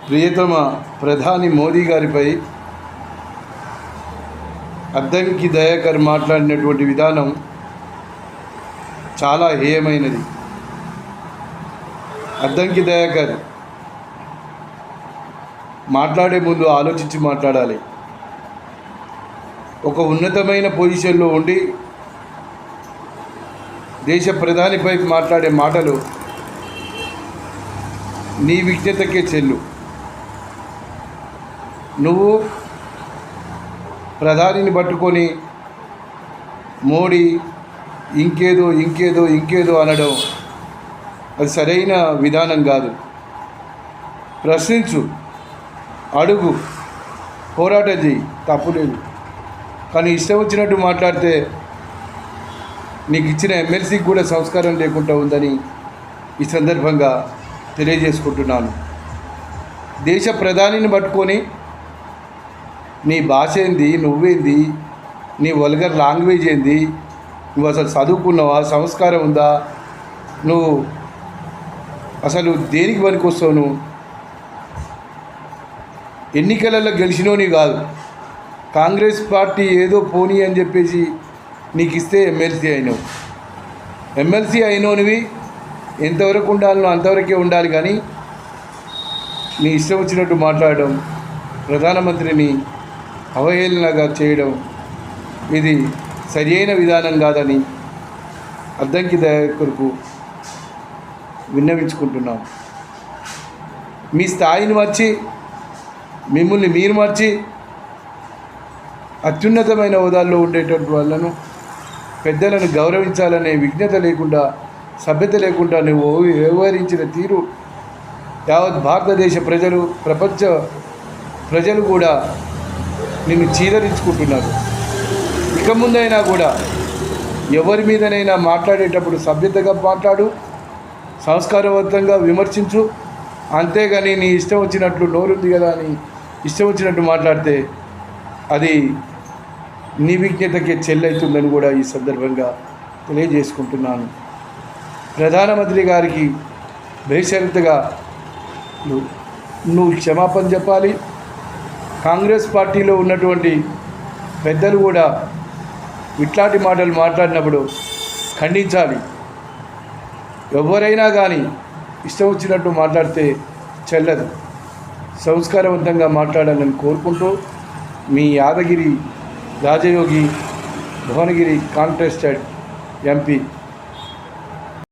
ప్రియతమ ప్రధాని మోదీ గారిపై అద్దంకి దయాకర్ మాట్లాడినటువంటి విధానం చాలా హేయమైనది. అద్దంకి దయాకర్ మాట్లాడే ముందు ఆలోచించి మాట్లాడాలి. ఒక ఉన్నతమైన పొజిషన్లో ఉండి దేశ ప్రధానిపై మాట్లాడే మాటలు నీ విజ్ఞతకే చెల్లు. నువ్వు ప్రధానిని పట్టుకొని మోడీ ఇంకేదో అనడం అది సరైన విధానం కాదు. ప్రశ్నించు, అడుగు, పోరాటం చేయి, తప్పులేదు. కానీ ఇష్టం వచ్చినట్టు మాట్లాడితే నీకు ఇచ్చిన ఎమ్మెల్సీకి కూడా సంస్కారం లేకుండా ఉందని ఈ సందర్భంగా తెలియజేసుకుంటున్నాను. దేశ ప్రధానిని పట్టుకొని నీ భాష ఏంది, నువ్వేంది, నీ వల్గర్ లాంగ్వేజ్ ఏంది, నువ్వు అసలు చదువుకున్నావా, సంస్కారం ఉందా, నువ్వు అసలు దేనికి పనికొస్తావు? నువ్వు ఎన్నికలలో గెలిచినోని కాదు, కాంగ్రెస్ పార్టీ ఏదో పోనీ అని చెప్పేసి నీకు ఇస్తే ఎమ్మెల్సీ అయినావు. ఎమ్మెల్సీ అయినోనివి ఎంతవరకు ఉండాలనో అంతవరకే ఉండాలి. కానీ నీ ఇష్టం వచ్చినట్టు మాట్లాడడం, ప్రధానమంత్రిని అవహేళనగా చేయడం ఇది సరియైన విధానం కాదని అద్దంకి దయాకర్కు విన్నవించుకుంటున్నాం. మీ స్థాయిని మార్చి, మిమ్మల్ని మీరు మార్చి అత్యున్నతమైన హోదాల్లో ఉండేటువంటి వాళ్ళను, పెద్దలను గౌరవించాలనే విజ్ఞత లేకుండా, సభ్యత లేకుండా నువ్వు వ్యవహరించిన తీరు యావత్ భారతదేశ ప్రజలు, ప్రపంచ ప్రజలు కూడా నిన్ను చీదరించుకుంటున్నారు. ఇక ముందైనా కూడా ఎవరి మీదనైనా మాట్లాడేటప్పుడు సభ్యతగా మాట్లాడు, సంస్కారవంతంగా విమర్శించు. అంతేగాని నీ ఇష్టం వచ్చినట్లు నోరుంది కదా అని ఇష్టం వచ్చినట్టు మాట్లాడితే అది నీ విజ్ఞతకే చెల్లవుతుందని కూడా ఈ సందర్భంగా తెలియజేసుకుంటున్నాను. ప్రధానమంత్రి గారికి బేషరతుగా నువ్వు క్షమాపణ చెప్పాలి. కాంగ్రెస్ పార్టీలో ఉన్నటువంటి పెద్దలు కూడా ఇట్లాంటి మాటలు మాట్లాడినప్పుడు ఖండించాలి. ఎవరైనా కానీ ఇష్టం వచ్చినట్టు మాట్లాడితే చెల్లదు. సంస్కారవంతంగా మాట్లాడాలని కోరుకుంటూ మీ యాదగిరి రాజయోగి భువనగిరి కాంటెస్టెడ్ ఎంపీ